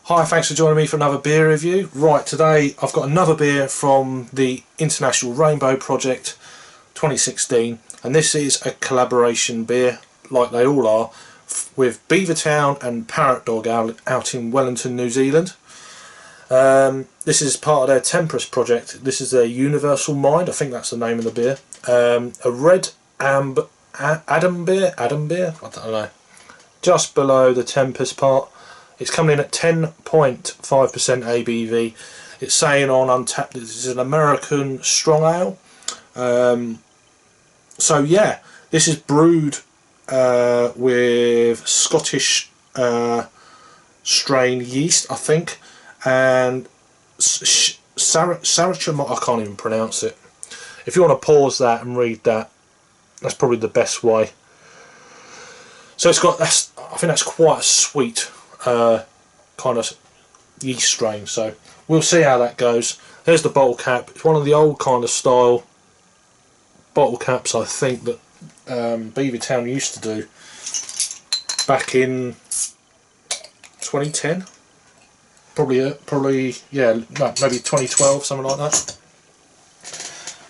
Hi, thanks for joining me for another beer review. Right, today I've got another beer from the International Rainbow Project 2016, and this is a collaboration beer, like they all are, with Beavertown and ParrotDog out in Wellington, New Zealand. This is part of their Tempest project. This is their Universal Mind, I think that's the name of the beer. A red Adambier, I don't know, just below the Tempest part. It's coming in at 10.5% ABV. It's saying on Untapped this is an American strong ale. So yeah, this is brewed with Scottish strain yeast, I think, and Saracen, I can't even pronounce it. If you want to pause that and read that, that's probably the best way. So it's got, I think that's quite a sweet kind of yeast strain, so we'll see how that goes. There's the bottle cap. It's one of the old kind of style bottle caps, I think, that Beavertown used to do back in 2010, probably yeah, no, maybe 2012, something like that.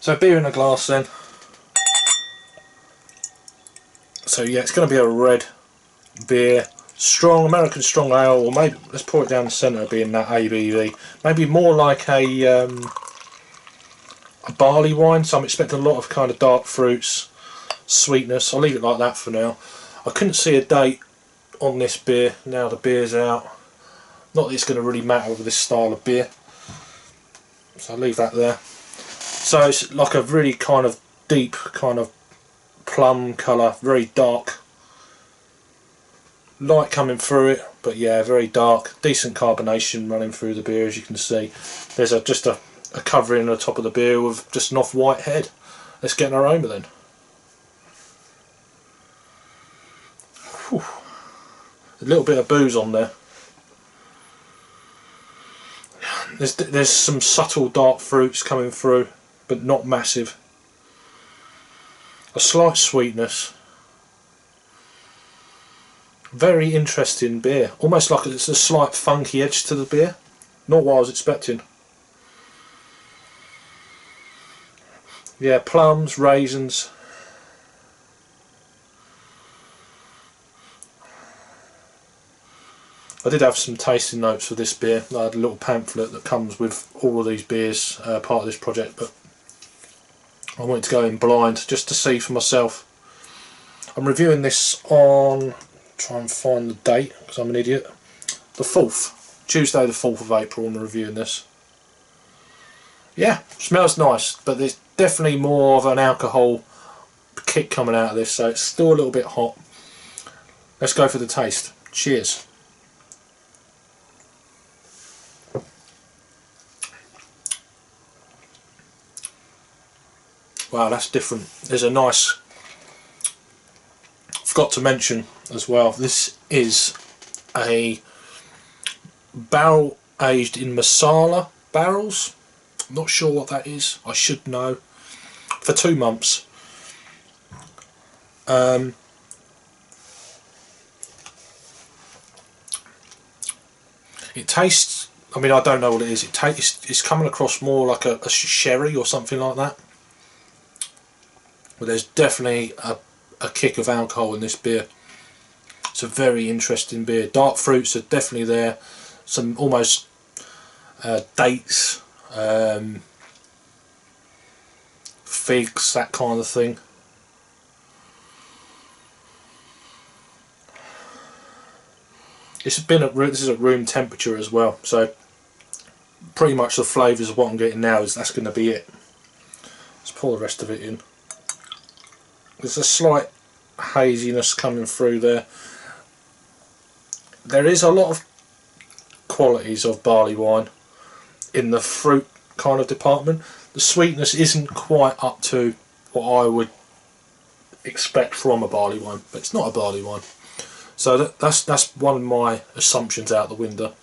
So beer in a glass then. So yeah, it's going to be a red beer, strong American strong ale, or maybe let's pour it down the centre, being that ABV. Maybe more like a barley wine. So I'm expecting a lot of kind of dark fruits, sweetness. I'll leave it like that for now. I couldn't see a date on this beer. Now the beer's out. Not that it's going to really matter with this style of beer. So I'll leave that there. So it's like a really kind of deep kind of plum colour, very dark. Light coming through it, but yeah, very dark. Decent carbonation running through the beer, as you can see. There's just a covering on the top of the beer with just an off-white head. Let's get an aroma then. Whew. A little bit of booze on there. There's some subtle dark fruits coming through, but not massive. A slight sweetness. Very interesting beer. Almost like it's a slight funky edge to the beer. Not what I was expecting. Yeah, plums, raisins. I did have some tasting notes for this beer. I had a little pamphlet that comes with all of these beers, part of this project, but I wanted to go in blind just to see for myself. I'm reviewing this on, try and find the date because I'm an idiot, the 4th, Tuesday the 4th of April. I'm reviewing this. Yeah, smells nice, but there's definitely more of an alcohol kick coming out of this, so it's still a little bit hot. Let's go for the taste. Cheers. Wow, that's different. There's a nice, forgot to mention as well, this is a barrel aged in masala barrels. I'm not sure what that is, I should know. For 2 months. It tastes, I mean, I don't know what it is. It's coming across more like a sherry or something like that. But there's definitely a kick of alcohol in this beer. It's a very interesting beer. Dark fruits are definitely there. Some almost dates, figs, that kind of thing. This is at room temperature as well, so pretty much the flavours of what I'm getting now that's going to be it. Let's pour the rest of it in. There's a slight haziness coming through there. There is a lot of qualities of barley wine in the fruit kind of department. The sweetness isn't quite up to what I would expect from a barley wine, but it's not a barley wine. So that's one of my assumptions out the window.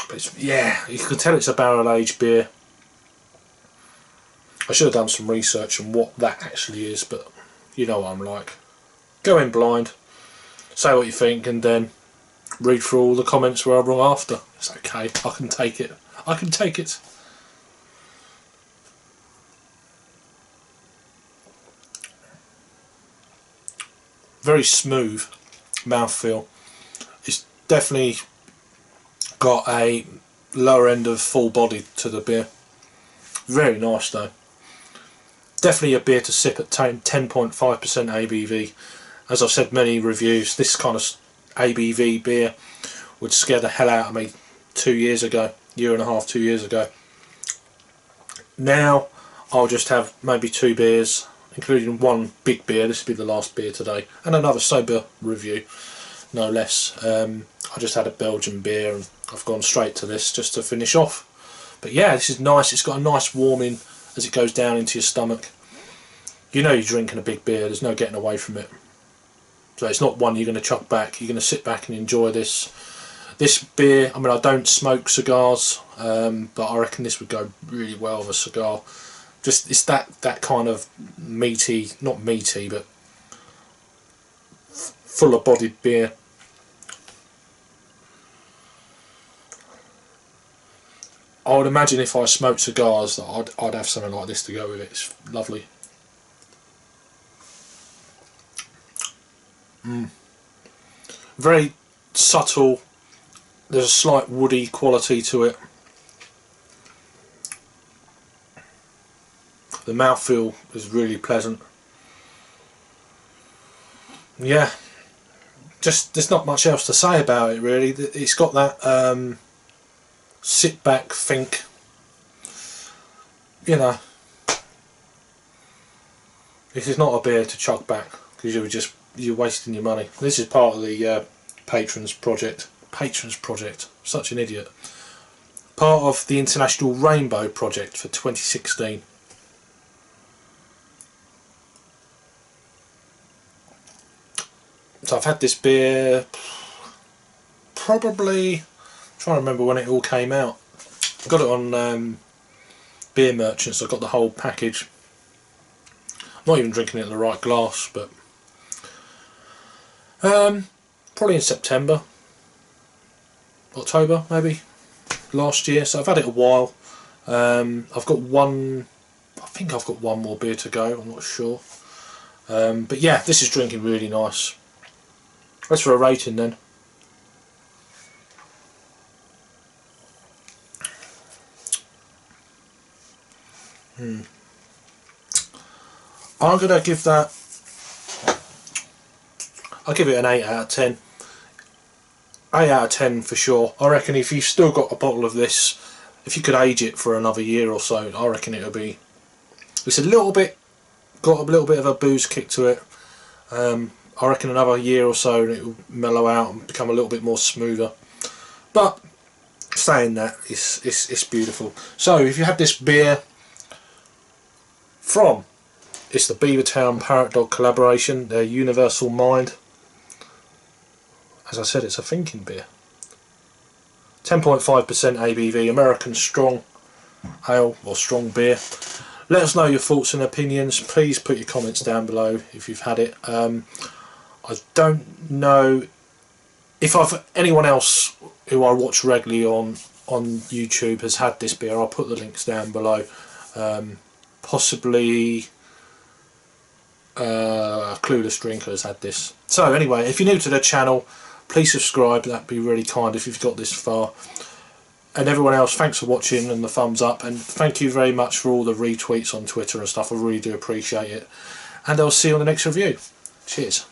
But yeah, you can tell it's a barrel aged beer. I should have done some research on what that actually is, but you know what I'm like. Go in blind, say what you think, and then read through all the comments where I'm wrong after. It's okay, I can take it. I can take it. Very smooth mouthfeel. It's definitely got a lower end of full body to the beer. Very nice though. Definitely a beer to sip at 10.5% ABV. As I've said many reviews, this kind of ABV beer would scare the hell out of me 2 years ago, year and a half, 2 years ago. Now I'll just have maybe 2 beers, including one big beer. This will be the last beer today, and another sober review, no less. I just had a Belgian beer and I've gone straight to this just to finish off. But yeah, this is nice. It's got a nice warming as it goes down into your stomach. You know you're drinking a big beer, there's no getting away from it. So it's not one you're going to chuck back. You're going to sit back and enjoy this. This beer, I mean, I don't smoke cigars, but I reckon this would go really well with a cigar. Just, it's that kind of meaty, not meaty, but fuller bodied beer. I would imagine if I smoked cigars that I'd have something like this to go with it. It's lovely. Very subtle. There's a slight woody quality to it. The mouthfeel is really pleasant. Yeah, just there's not much else to say about it really. It's got that sit back, think, you know, this is not a beer to chuck back because you're wasting your money. This is part of the Patrons Project. Patrons Project, such an idiot. Part of the International Rainbow Project for 2016. So I've had this beer probably, I'm trying to remember when it all came out. I got it on Beer Merchants. I got the whole package. I'm not even drinking it in the right glass, but probably in September, October maybe, last year. So I've had it a while. I've got one, I think I've got one more beer to go, I'm not sure. But yeah, this is drinking really nice. As for a rating then, I'm going to give that, I'll give it an 8 out of 10. 8 out of 10 for sure. I reckon if you've still got a bottle of this, if you could age it for another year or so, I reckon it'll be, it's a little bit, got a little bit of a booze kick to it. I reckon another year or so and it will mellow out and become a little bit more smoother. But saying that, it's beautiful. So if you have this beer from, it's the Beavertown ParrotDog collaboration, their Universal Mind. As I said, it's a thinking beer. 10.5% ABV, American strong ale or strong beer. Let us know your thoughts and opinions. Please put your comments down below if you've had it. I don't know if anyone else who I watch regularly on YouTube has had this beer. I'll put the links down below. Possibly Clueless Drinker has had this. So anyway, if you're new to the channel, please subscribe. That'd be really kind if you've got this far. And everyone else, thanks for watching and the thumbs up, and thank you very much for all the retweets on Twitter and stuff. I really do appreciate it, and I'll see you on the next review. Cheers.